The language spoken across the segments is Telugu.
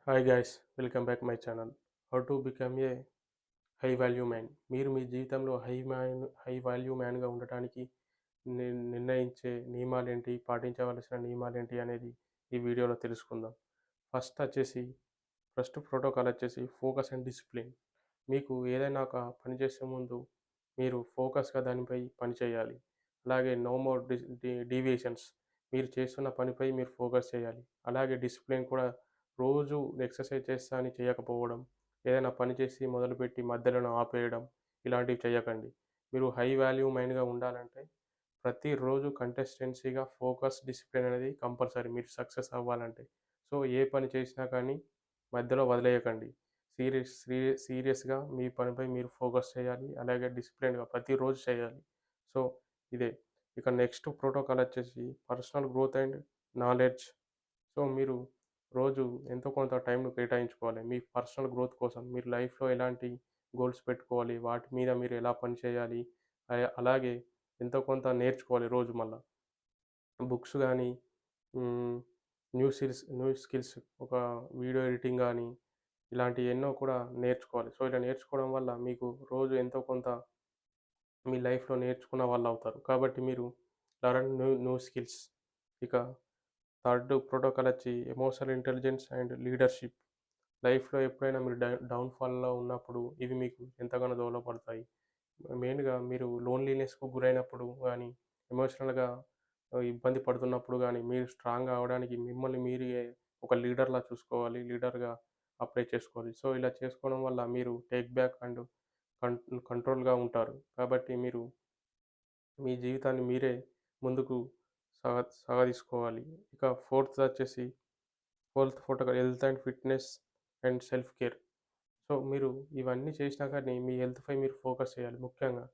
Hi guys, welcome back my channel. How to become a high value man. మీరు మీ జీవితంలో హై వాల్యూ మ్యాన్గా ఉండటానికి నిర్ణయించే నియమాలేంటి, పాటించవలసిన నియమాలేంటి అనేది ఈ వీడియోలో తెలుసుకుందాం. ఫస్ట్ ప్రోటోకాల్ వచ్చేసి ఫోకస్ అండ్ డిసిప్లిన్. మీకు ఏదైనా ఒక పని చేసే ముందు మీరు ఫోకస్గా దానిపై పని చేయాలి. అలాగే నో మోర్ డీవియేషన్స్. మీరు చేస్తున్న పనిపై మీరు ఫోకస్ చేయాలి. అలాగే డిసిప్లిన్ కూడా, రోజు ఎక్సర్సైజ్ చేస్తా అని చేయకపోవడం, ఏదైనా పని చేసి మొదలుపెట్టి మధ్యలోనే ఆపేయడం, ఇలాంటివి చేయకండి. మీరు హై వాల్యూ మైండ్గా ఉండాలంటే ప్రతిరోజు కంటెస్టెన్సీగా ఫోకస్, డిసిప్లిన్ అనేది కంపల్సరీ మీరు సక్సెస్ అవ్వాలంటే. సో ఏ పని చేసినా కానీ మధ్యలో వదిలేయకండి. సీరియస్గా మీ పనిపై మీరు ఫోకస్ చేయాలి. అలాగే డిసిప్లిన్గా ప్రతిరోజు చేయాలి. సో ఇదే. ఇక నెక్స్ట్ ప్రోటోకాల్ వచ్చేసి personal growth and knowledge. So మీరు రోజు ఎంతో కొంత టైంను కేటాయించుకోవాలి మీ పర్సనల్ గ్రోత్ కోసం. మీరు లైఫ్లో ఎలాంటి గోల్స్ పెట్టుకోవాలి, వాటి మీద మీరు ఎలా పని చేయాలి, అలాగే ఎంతో కొంత నేర్చుకోవాలి రోజు మళ్ళా. బుక్స్ కానీ, న్యూ స్కిల్స్, ఒక వీడియో ఎడిటింగ్ కానీ, ఇలాంటివి ఎన్నో కూడా నేర్చుకోవాలి. సో ఇలా నేర్చుకోవడం వల్ల మీకు రోజు ఎంతో కొంత మీ లైఫ్లో నేర్చుకున్న వాళ్ళు అవుతారు. కాబట్టి మీరు లర్న్ న్యూ స్కిల్స్. ఇక థర్డ్ ప్రోటోకాల్ వచ్చి ఎమోషనల్ ఇంటెలిజెన్స్ అండ్ లీడర్షిప్. లైఫ్లో ఎప్పుడైనా మీరు డౌన్ఫాల్లో ఉన్నప్పుడు ఇవి మీకు ఎంతగానో దోహదపడతాయి. మెయిన్గా మీరు లోన్లీనెస్కు గురైనప్పుడు కానీ, ఎమోషనల్గా ఇబ్బంది పడుతున్నప్పుడు కానీ, మీరు స్ట్రాంగ్ అవ్వడానికి మిమ్మల్ని మీరే ఒక లీడర్లా చూసుకోవాలి. లీడర్గా అప్లై చేసుకోవాలి. సో ఇలా చేసుకోవడం వల్ల మీరు టేక్ బ్యాక్ అండ్ కం కంట్రోల్గా ఉంటారు. కాబట్టి మీరు మీ జీవితాన్ని మీరే ముందుకు సాగదీసుకోవాలి. ఇక fourth protocol health and fitness and self care. So మీరు ఇవన్నీ చేసినా కానీ మీ హెల్త్‌పై మీరు ఫోకస్ చేయాలి. ముఖ్యంగా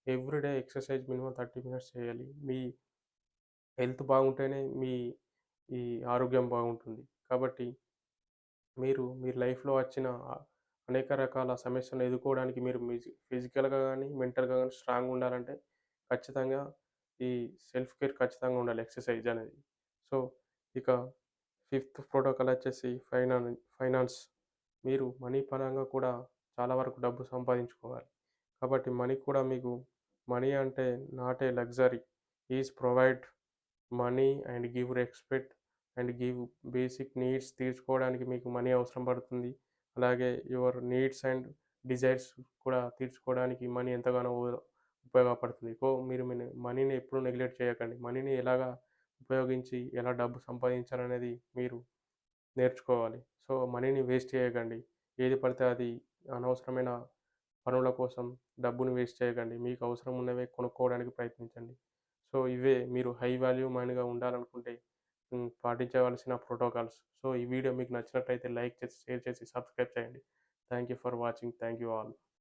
ఎవ్రీడే ఎక్సర్సైజ్ మినిమమ్ 30 మినిట్స్ చేయాలి. మీ హెల్త్ బాగుంటేనే ఈ ఆరోగ్యం బాగుంటుంది. కాబట్టి మీరు లైఫ్‌లో వచ్చిన అనేక రకాల సమస్యలను ఎదుర్కోవడానికి మీరు ఫిజికల్‌గా గానీ, మెంటల్‌గా గానీ స్ట్రాంగ్‌గా ఉండాలంటే ఖచ్చితంగా ఈ సెల్ఫ్ కేర్ ఖచ్చితంగా ఉండాలి, ఎక్సర్సైజ్ అనేది. సో ఇక ఫిఫ్త్ ప్రోటోకాల్ వచ్చేసి ఫైనాన్స్. మీరు మనీ పరంగా కూడా చాలా వరకు డబ్బు సంపాదించుకోవాలి. కాబట్టి మనీ అంటే not a luxury. Provide money and give respect and give basic needs తీర్చుకోవడానికి మీకు మనీ అవసరం పడుతుంది. అలాగే యువర్ నీడ్స్ అండ్ డిజైర్స్ కూడా తీర్చుకోవడానికి మనీ ఎంతగానో ఉపయోగపడుతుంది. మీరు మనీని ఎప్పుడూ నెగ్లెక్ట్ చేయకండి. మనీని ఎలాగా ఉపయోగించి ఎలా డబ్బు సంపాదించాలనేది మీరు నేర్చుకోవాలి. సో మనీని వేస్ట్ చేయకండి. ఏది పడితే అది అనవసరమైన పనుల కోసం డబ్బుని వేస్ట్ చేయకండి. మీకు అవసరం ఉన్నవే కొనుక్కోవడానికి ప్రయత్నించండి. సో ఇవే మీరు హై వాల్యూ మైండ్‌గా ఉండాలనుకుంటే పాటించవలసిన ప్రోటోకాల్స్. సో ఈ వీడియో మీకు నచ్చినట్టయితే లైక్ చేసి, షేర్ చేసి, సబ్స్క్రైబ్ చేయండి. Thank you for watching. Thank you all.